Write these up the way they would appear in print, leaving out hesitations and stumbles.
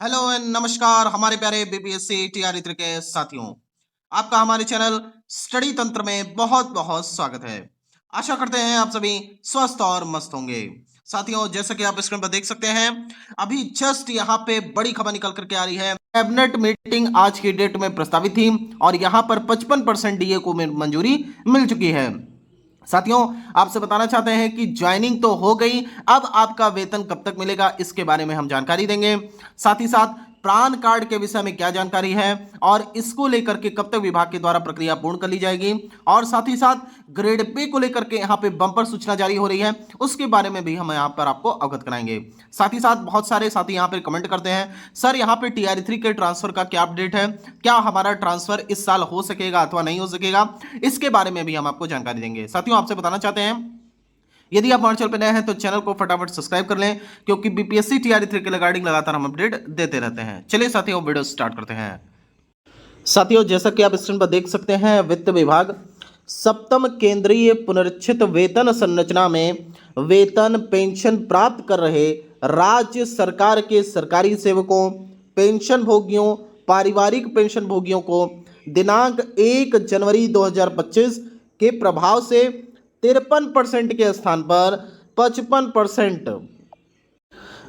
Hello and नमस्कार हमारे प्यारे बीपीएससी टीआरई के साथियों। आपका हमारे चैनल स्टडी तंत्र में बहुत बहुत स्वागत है। आशा करते हैं आप सभी स्वस्थ और मस्त होंगे। साथियों, जैसा कि आप स्क्रीन पर देख सकते हैं, अभी जस्ट यहाँ पे बड़ी खबर निकल करके आ रही है। कैबिनेट मीटिंग आज की डेट में प्रस्तावित थी और यहाँ पर 55% डीए को मंजूरी मिल चुकी है। साथियों, आपसे बताना चाहते हैं कि ज्वाइनिंग तो हो गई, अब आपका वेतन कब तक मिलेगा इसके बारे में हम जानकारी देंगे। साथ ही साथ प्राण कार्ड के विषय में क्या जानकारी है और इसको लेकर के कब तक विभाग के द्वारा प्रक्रिया पूर्ण कर ली जाएगी, और साथ ही साथ ग्रेड पे को लेकर के यहाँ पे बम्पर सूचना जारी हो रही है, उसके बारे में भी हम यहाँ पर आपको अवगत कराएंगे। साथ ही साथ बहुत सारे साथी यहाँ पे कमेंट करते हैं, सर यहाँ पे टीआर3 के ट्रांसफर का क्या अपडेट है, क्या हमारा ट्रांसफर इस साल हो सकेगा अथवा नहीं हो सकेगा, इसके बारे में भी हम आपको जानकारी देंगे। साथियों, आपसे बताना चाहते हैं, यदि आप हमारे चैनल पर नए हैं तो चैनल को फटाफट सब्सक्राइब कर लें, क्योंकि बीपीएससी टीआर3 के रिगार्डिंग लगातार हम अपडेट देते रहते हैं। चलिए साथियों, वीडियो स्टार्ट करते हैं। साथियों, जैसा कि आप स्क्रीन पर देख सकते हैं, वित्त विभाग सप्तम केंद्रीय पुनरीक्षित वेतन संरचना में वेतन पेंशन प्राप्त कर रहे राज्य सरकार के सरकारी सेवकों, पेंशन भोगियों, पारिवारिक पेंशन भोगियों को दिनांक 1 जनवरी 2025 के प्रभाव से 53% के स्थान पर 55%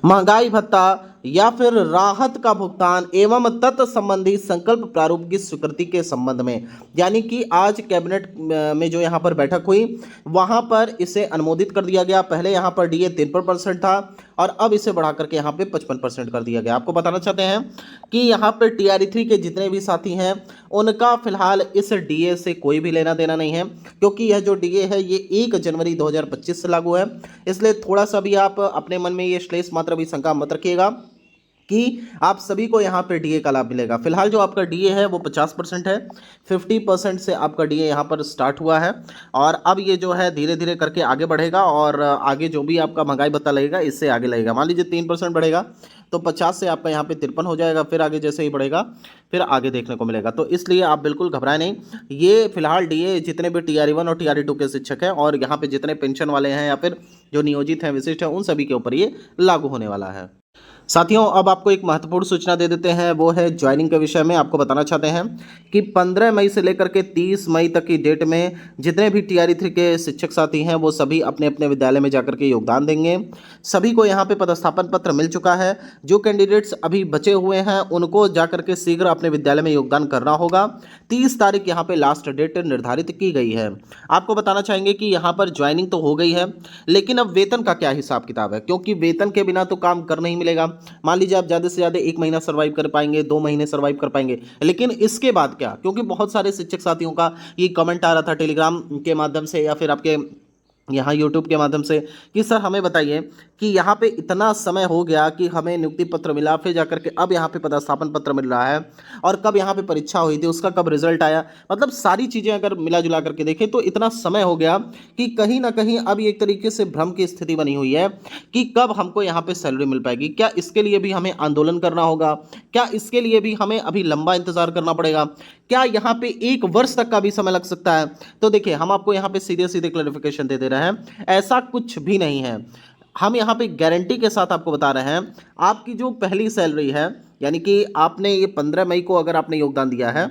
महंगाई भत्ता या फिर राहत का भुगतान एवं तत्संबंधी संकल्प प्रारूप की स्वीकृति के संबंध में, यानी कि आज कैबिनेट में जो यहाँ पर बैठक हुई वहाँ पर इसे अनुमोदित कर दिया गया। पहले यहाँ पर डीए 53% था और अब इसे बढ़ा करके यहाँ पे 55% कर दिया गया। आपको बताना चाहते हैं कि यहाँ पे टीआर3 के जितने भी साथी हैं उनका फिलहाल इस डीए से कोई भी लेना देना नहीं है, क्योंकि यह जो डीए है ये 1 जनवरी 2025 से लागू है। इसलिए थोड़ा सा भी आप अपने मन में ये श्लेष मात्र भी शंका मत रखिएगा कि आप सभी को यहाँ पे डीए का लाभ मिलेगा। फिलहाल जो आपका डीए है वो 50% है, 50% से आपका डीए यहाँ पर स्टार्ट हुआ है और अब ये जो है धीरे धीरे करके आगे बढ़ेगा और आगे जो भी आपका महंगाई भत्ता लगेगा इससे आगे लगेगा। मान लीजिए 3% बढ़ेगा तो 50 से आपका यहाँ पे 53 हो जाएगा, फिर आगे जैसे ही बढ़ेगा फिर आगे देखने को मिलेगा। तो इसलिए आप बिल्कुल घबराएं नहीं। ये फिलहाल डीए जितने भी टीआर1 और टीआर2 के शिक्षक हैं और यहाँ पे जितने पेंशन वाले हैं या फिर जो नियोजित हैं, विशिष्ट हैं, उन सभी के ऊपर ये लागू होने वाला है। साथियों, अब आपको एक महत्वपूर्ण सूचना दे देते हैं, वो है ज्वाइनिंग के विषय में। आपको बताना चाहते हैं कि 15 मई से लेकर के 30 मई तक की डेट में जितने भी टीआर3 के शिक्षक साथी हैं वो सभी अपने अपने विद्यालय में जाकर के योगदान देंगे। सभी को यहाँ पे पदस्थापन पत्र मिल चुका है। जो कैंडिडेट्स अभी बचे हुए हैं उनको जाकर के शीघ्र अपने विद्यालय में योगदान करना होगा। 30 तारीख यहाँ पे लास्ट डेट निर्धारित की गई है। आपको बताना चाहेंगे कि यहाँ पर ज्वाइनिंग तो हो गई है, लेकिन अब वेतन का क्या हिसाब किताब है, क्योंकि वेतन के बिना तो काम कर नहीं मिलेगा। मान लीजिए आप ज़्यादा से ज़्यादा 1 महीना सर्वाइव कर पाएंगे, 2 महीने सर्वाइव कर पाएंगे, लेकिन इसके बाद क्या? क्योंकि बहुत सारे शिक्षक साथियों का ये कमेंट आ रहा था टेलीग्राम के माध्यम से या फिर आपके यहाँ यूट्यूब के माध्यम से कि सर हमें बताइए कि यहाँ पे इतना समय हो गया कि हमें नियुक्ति पत्र मिला, फिर जाकर के अब यहाँ पे पदस्थापन पत्र मिल रहा है, और कब यहाँ पे परीक्षा हुई थी उसका कब रिजल्ट आया, मतलब सारी चीज़ें अगर मिला जुला करके देखें तो इतना समय हो गया कि कहीं ना कहीं अब एक तरीके से भ्रम की स्थिति बनी हुई है कि कब हमको यहाँ पे सैलरी मिल पाएगी। क्या इसके लिए भी हमें आंदोलन करना होगा? क्या इसके लिए भी हमें अभी लंबा इंतजार करना पड़ेगा? क्या यहाँ पे 1 वर्ष तक का भी समय लग सकता है? तो देखिए, हम आपको यहाँ पे सीधे सीधे क्लैरिफिकेशन दे रहे हैं, ऐसा कुछ भी नहीं है। हम यहाँ पे गारंटी के साथ आपको बता रहे हैं, आपकी जो पहली सैलरी है, यानी कि आपने ये 15 मई को अगर आपने योगदान दिया है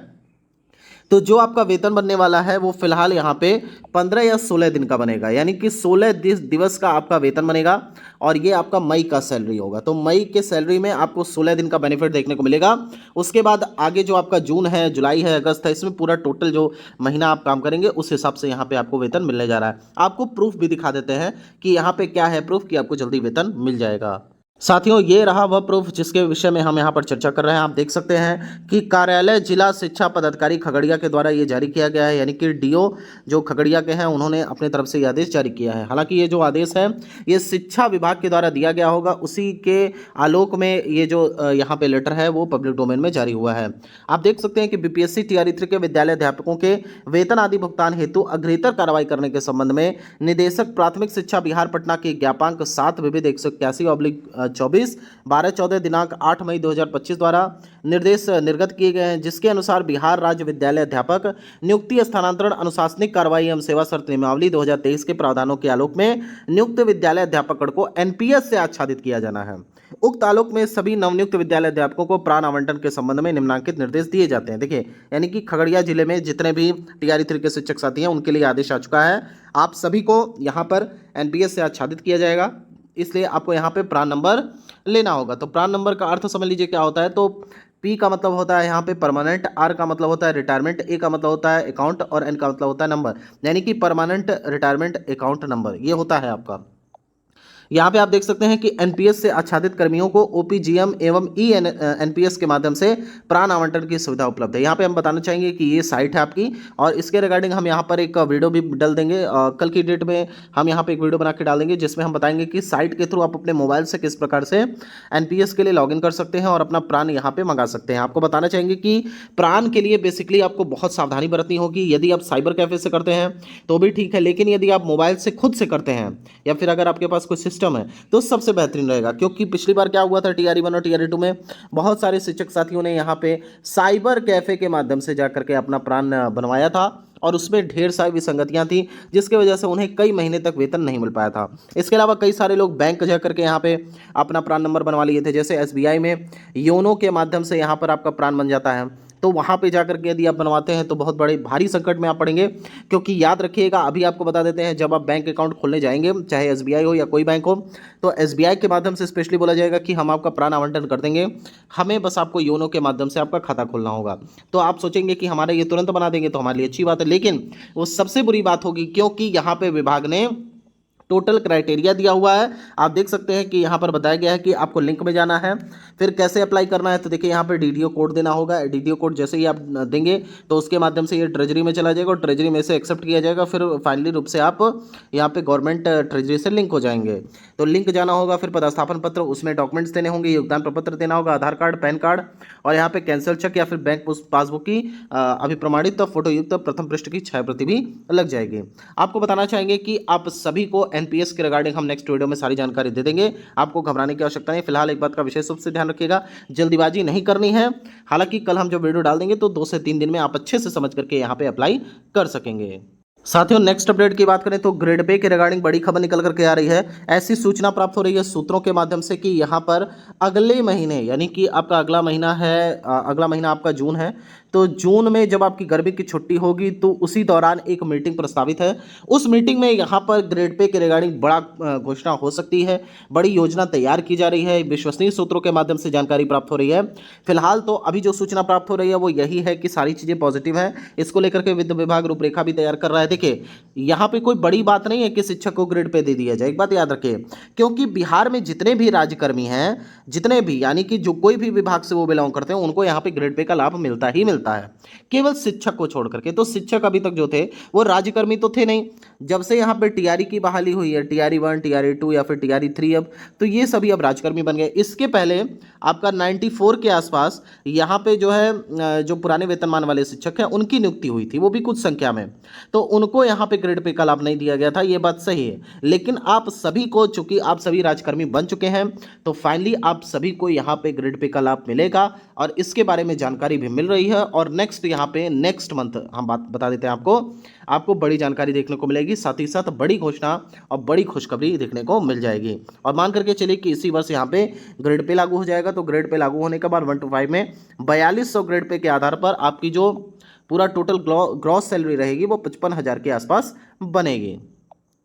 तो जो आपका वेतन बनने वाला है वो फिलहाल यहाँ पे 15 या 16 दिन का बनेगा, यानी कि 16 दिवस का आपका वेतन बनेगा और ये आपका मई का सैलरी होगा। तो मई के सैलरी में आपको 16 दिन का बेनिफिट देखने को मिलेगा। उसके बाद आगे जो आपका जून है, जुलाई है, अगस्त है, इसमें पूरा टोटल जो महीना आप काम करेंगे उस हिसाब से यहाँ पे आपको वेतन मिलने जा रहा है। आपको प्रूफ भी दिखा देते हैं कि यहाँ पे क्या है प्रूफ कि आपको जल्दी वेतन मिल जाएगा। साथियों, ये रहा वह प्रूफ जिसके विषय में हम यहाँ पर चर्चा कर रहे हैं। आप देख सकते हैं कि कार्यालय जिला शिक्षा पदाधिकारी खगड़िया के द्वारा ये जारी किया गया है, यानी कि डीओ जो खगड़िया के हैं उन्होंने अपने तरफ से ये आदेश जारी किया है। हालांकि ये जो आदेश है ये शिक्षा विभाग के द्वारा दिया गया होगा, उसी के आलोक में ये जो यहाँ पे लेटर है वो पब्लिक डोमेन में जारी हुआ है। आप देख सकते हैं कि बीपीएससी टीआर3 के विद्यालय अध्यापकों के वेतन आदि भुगतान हेतु अग्रेतर कार्रवाई करने के संबंध में निदेशक प्राथमिक शिक्षा बिहार पटना के ज्ञापांक 7 विविध 181/24 12/14 दिनांक 8 मई 2025 द्वारा निर्देश निर्गत किए गए हैं, जिसके अनुसार बिहार राज्य विद्यालय अध्यापक नियुक्ति, स्थानांतरण, अनुशासनिक कार्रवाई एवं सेवा शर्त नियमावली 2023 के प्रावधानों के आलोक में नियुक्त विद्यालय अध्यापक को एनपीएस से आच्छादित किया जाना है। उक्त आलोक में सभी नवनियुक्त विद्यालय अध्यापकों को प्राण आवंटन के संबंध में निम्नलिखित निर्देश दिए जाते हैं। देखिए, यानी कि खगड़िया जिले में जितने भी टीआरई 3 के शिक्षक साथी हैं उनके लिए आदेश आ चुका है। आप सभी को यहाँ पर एनपीएस से आच्छादित किया जाएगा, इसलिए आपको यहाँ पे प्राण नंबर लेना होगा। तो प्राण नंबर का अर्थ समझ लीजिए क्या होता है। तो पी का मतलब होता है यहाँ पे परमानेंट, आर का मतलब होता है रिटायरमेंट, ए का मतलब होता है अकाउंट और एन का मतलब होता है नंबर, यानी कि परमानेंट रिटायरमेंट अकाउंट नंबर ये होता है आपका। यहाँ पे आप देख सकते हैं कि एनपीएस से आच्छादित कर्मियों को ओपीजीएम एवं एनपीएस के माध्यम से प्राण आवंटन की सुविधा उपलब्ध है। यहाँ पे हम बताना चाहेंगे कि ये साइट है आपकी, और इसके रिगार्डिंग हम यहाँ पर एक वीडियो भी डाल देंगे। कल की डेट में हम यहाँ पे एक वीडियो बना के डाल देंगे जिसमें हम बताएंगे कि साइट के थ्रू आप अपने मोबाइल से किस प्रकार से एनपीएस के लिए लॉगिन कर सकते हैं और अपना प्राण यहाँ पे मंगा सकते हैं। आपको बताना चाहेंगे कि प्राण के लिए बेसिकली आपको बहुत सावधानी बरतनी होगी। यदि आप साइबर कैफे से करते हैं तो भी ठीक है, लेकिन यदि आप मोबाइल से खुद से करते हैं या फिर अगर आपके पास कोई सिस्टम है तो सबसे बेहतरीन रहेगा। क्योंकि पिछली बार क्या हुआ था टीआरई 1 और टीआरई 2 में बहुत सारे शिक्षक साथियों ने यहाँ पे साइबर कैफे के माध्यम से जाकर के अपना प्राण बनवाया था और उसमें ढेर सारी विसंगतियां थी जिसकी वजह से उन्हें कई महीने तक वेतन नहीं मिल पाया था। इसके अलावा कई सारे लोग बैंक जा करके यहाँ पे अपना प्राण नंबर बनवा लिए थे। जैसे एसबीआई में योनो के माध्यम से यहाँ पर आपका प्राण बन जाता है, तो वहाँ पे जाकर के यदि आप बनवाते हैं तो बहुत बड़े भारी संकट में आप पड़ेंगे। क्योंकि याद रखिएगा, अभी आपको बता देते हैं, जब आप बैंक अकाउंट खोलने जाएंगे चाहे एसबीआई हो या कोई बैंक हो, तो एसबीआई के माध्यम से स्पेशली बोला जाएगा कि हम आपका प्राण आवंटन कर देंगे, हमें बस आपको योनो के माध्यम से आपका खाता खोलना होगा। तो आप सोचेंगे कि हमारे ये तुरंत बना देंगे तो हमारे लिए अच्छी बात है, लेकिन वो सबसे बुरी बात होगी क्योंकि यहाँ पे विभाग ने टोटल क्राइटेरिया दिया हुआ है। आप देख सकते हैं कि यहाँ पर बताया गया है कि आपको लिंक में जाना है, फिर कैसे अप्लाई करना है। तो देखिए यहाँ पर डीडीओ कोड देना होगा। डीडीओ कोड जैसे ही आप देंगे तो उसके माध्यम से ये ट्रेजरी में चला जाएगा और ट्रेजरी में से एक्सेप्ट किया जाएगा। फिर फाइनली रूप से आप यहाँ पे गवर्नमेंट ट्रेजरी से लिंक हो जाएंगे। तो लिंक जाना होगा, फिर पदस्थापन पत्र, उसमें डॉक्यूमेंट्स देने होंगे, योगदान प्रपत्र देना होगा, आधार कार्ड, पैन कार्ड, और यहाँ पे कैंसिल चेक या फिर बैंक पासबुक की अभिप्रमाणित फोटो युक्त प्रथम पृष्ठ की छाया प्रति भी लग जाएगी। आपको बताना चाहेंगे कि आप सभी को एनपीएस के रिगार्डिंग हम नेक्स्ट वीडियो में सारी जानकारी दे देंगे, आपको घबराने की आवश्यकता नहीं। फिलहाल एक बात का विशेष रूप से ध्यान रखिएगा, जल्दीबाजी नहीं करनी है। हालांकि कल हम जो वीडियो डाल देंगे तो 2 से 3 दिन में आप अच्छे से समझ करके यहाँ पे अप्लाई कर सकेंगे। साथियों, नेक्स्ट अपडेट की बात करें तो ग्रेड पे के रिगार्डिंग बड़ी खबर निकल करके आ रही है। ऐसी सूचना प्राप्त हो रही है सूत्रों के माध्यम से कि यहाँ पर अगले महीने, यानी कि आपका अगला महीना है, अगला महीना आपका जून है, तो जून में जब आपकी गर्मी की छुट्टी होगी तो उसी दौरान एक मीटिंग प्रस्तावित है। उस मीटिंग में यहाँ पर ग्रेड पे के रिगार्डिंग बड़ा घोषणा हो सकती है, बड़ी योजना तैयार की जा रही है। विश्वसनीय सूत्रों के माध्यम से जानकारी प्राप्त हो रही है। फिलहाल तो अभी जो सूचना प्राप्त हो रही है वो यही है कि सारी चीज़ें पॉजिटिव हैं। इसको लेकर के वित्त विभाग रूपरेखा भी तैयार कर रहा है। देखिए, यहाँ पे कोई बड़ी बात नहीं है कि शिक्षक को ग्रेड पे दे दिया जाए, एक बात याद रखिए, क्योंकि बिहार में जितने भी राज्यकर्मी हैं, जितने भी, यानी कि जो कोई भी विभाग से वो बिलोंग करते हैं, उनको यहाँ पे ग्रेड पे का लाभ मिलता ही मिलता है, केवल शिक्षक को छोड़ करके। तो शिक्षक अभी तक जो थे वो राज्यकर्मी तो थे नहीं। जब से यहाँ पे टीआरई की बहाली हुई है, टीआरई 1, टीआरई 2 या फिर टीआरई 3, अब तो ये सभी अब राज्यकर्मी बन गए। इसके पहले आपका 94 के आसपास यहाँ पे जो है जो पुराने वेतनमान वाले शिक्षक हैं उनकी नियुक्ति हुई थी, वो भी कुछ संख्या में, तो उनको यहाँ पे ग्रेड पे का लाभ नहीं दिया गया था, ये बात सही है। लेकिन आप सभी को, चूंकि आप सभी राजकर्मी बन चुके हैं, तो फाइनली आप सभी को यहाँ पे ग्रेड पे का लाभ मिलेगा और इसके बारे में जानकारी भी मिल रही है। और नेक्स्ट यहाँ पे नेक्स्ट मंथ हम बात बता देते हैं, आपको बड़ी जानकारी देखने को मिलेगी, साथ ही साथ बड़ी घोषणा और बड़ी खुशखबरी देखने को मिल जाएगी। और मान करके चलिए कि इसी वर्ष यहाँ पे ग्रेड पे लागू हो जाएगा, तो ग्रेड पे लागू होने के बाद 1 to 5 में 4200 ग्रेड पे के आधार पर आपकी जो पूरा टोटल ग्रॉस सैलरी रहेगी वो 55,000 के आसपास बनेगी।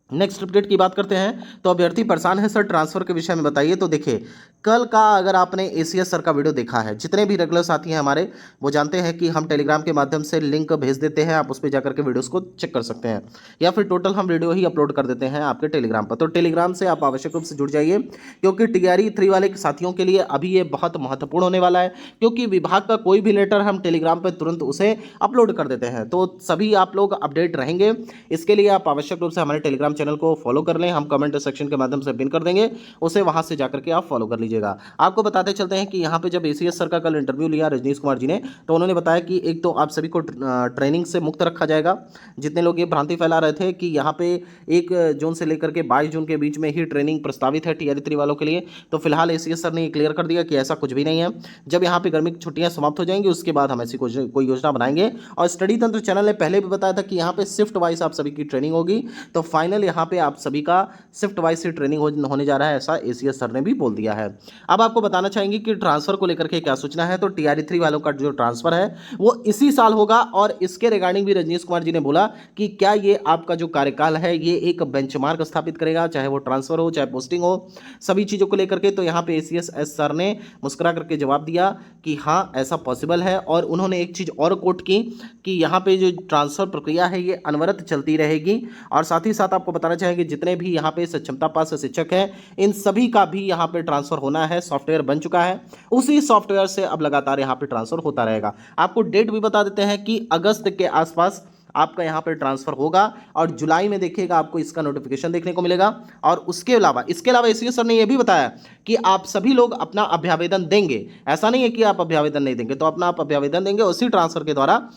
नेक्स्ट अपडेट की बात करते हैं तो अभ्यर्थी परेशान है सर ट्रांसफर के विषय में बताइए। तो देखिए, कल का अगर आपने एसीएस सर का वीडियो देखा है, जितने भी रेगुलर साथी हैं हमारे वो जानते हैं कि हम टेलीग्राम के माध्यम से लिंक भेज देते हैं, आप उस पर जाकर के वीडियोस को चेक कर सकते हैं, या फिर टोटल हम वीडियो ही अपलोड कर देते हैं आपके टेलीग्राम पर। तो टेलीग्राम से आप आवश्यक रूप से जुड़ जाइए, क्योंकि टीआरई 3 वाले साथियों के लिए अभी ये बहुत महत्वपूर्ण होने वाला है, क्योंकि विभाग का कोई भी लेटर हम टेलीग्राम पर तुरंत उसे अपलोड कर देते हैं, तो सभी आप लोग अपडेट रहेंगे। इसके लिए आप आवश्यक रूप से हमारे टेलीग्राम चैनल को फॉलो कर लें, हम कमेंट सेक्शन के माध्यम से पिन कर देंगे, उसे वहां से जाकर के आप फॉलो कर लीजिएगा। आपको बताते चलते हैं कि यहाँ पे जब एसीएस सर का कल इंटरव्यू लिया रजनीश कुमार जी ने, तो उन्होंने बताया कि एक तो आप सभी को ट्रेनिंग से मुक्त रखा जाएगा। जितने लोग ये भ्रांति फैला रहे थे कि यहाँ पे 1 जून से लेकर के 22 जून के बीच में ही ट्रेनिंग प्रस्तावित है टीआरई 3 वालों के लिए, तो फिलहाल एसीएस सर ने ये क्लियर कर दिया कि ऐसा कुछ भी नहीं है। जब यहाँ पे गर्मी की छुट्टियां समाप्त हो जाएंगी उसके बाद हम ऐसी कोई योजना बनाएंगे। और स्टडी तंत्र चैनल ने पहले भी बताया था कि यहाँ पे शिफ्ट वाइज आप सभी की ट्रेनिंग होगी, तो फाइनल यहाँ पे आप सभी का शिफ्ट वाइज से ट्रेनिंग होने जा रहा है, ऐसा एसीएस सर ने भी बोल दिया है। अब आपको बताना चाहेंगे कि ट्रांसफर को लेकर के क्या सूचना है। तो टीआरई 3 वालों का जो ट्रांसफर है वो इसी साल होगा, और इसके रिगार्डिंग भी रजनीश कुमार जी ने बोला कि क्या ये आपका जो कार्यकाल है ये एक बेंचमार्क स्थापित करेगा, चाहे वो ट्रांसफर हो चाहे पोस्टिंग हो, सभी चीज़ों को लेकर के। तो यहाँ पे एसीएस सर ने मुस्कुरा करके जवाब दिया कि हाँ ऐसा पॉसिबल है, और उन्होंने एक चीज़ और कोट की कि यहाँ पे जो ट्रांसफर प्रक्रिया है ये अनवरत चलती रहेगी। और साथ ही साथ आपको बताना चाहेंगे जितने भी यहाँ पे सक्षमता पास शिक्षक हैं इन सभी का भी यहाँ पे ट्रांसफर होना है, सॉफ्टवेयर बन चुका है, उसी सॉफ्टवेयर से अब लगातार यहाँ पे ट्रांसफर होता रहेगा। आपको डेट भी बता देते हैं कि अगस्त के आसपास आपका यहाँ पर ट्रांसफर होगा, और जुलाई में देखिएगा आपको इसका नोटिफिकेशन देखने को मिलेगा। और इसके अलावा एसीएस सर ने यह भी बताया कि आप सभी लोग अपना अभ्यावेदन देंगे, ऐसा नहीं है कि आप अभ्यावेदन नहीं देंगे, तो अपना आप अभ्यावेदन देंगे, उसी ट्रांसफर के द्वारा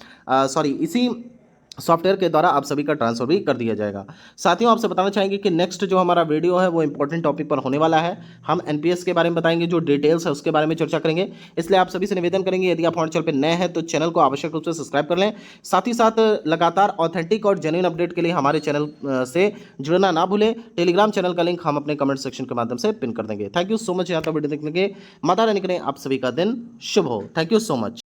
इसी सॉफ्टवेयर के द्वारा आप सभी का ट्रांसफर भी कर दिया जाएगा। साथियों, आपसे बताना चाहेंगे कि नेक्स्ट जो हमारा वीडियो है वो इंपॉर्टेंट टॉपिक पर होने वाला है। हम एनपीएस के बारे में बताएंगे, जो डिटेल्स है उसके बारे में चर्चा करेंगे। इसलिए आप सभी से निवेदन करेंगे, यदि आप हमारे चैनल पर नए हैं तो चैनल को आवश्यक रूप से सब्सक्राइब कर लें। साथ ही साथ लगातार ऑथेंटिक और जेन्युइन अपडेट के लिए हमारे चैनल से जुड़ना ना भूलें। टेलीग्राम चैनल का लिंक हम अपने कमेंट सेक्शन के माध्यम से पिन कर देंगे। थैंक यू सो मच यहाँ तक वीडियो देखने के। माता रानी करें आप सभी का दिन शुभ हो। Thank you so much.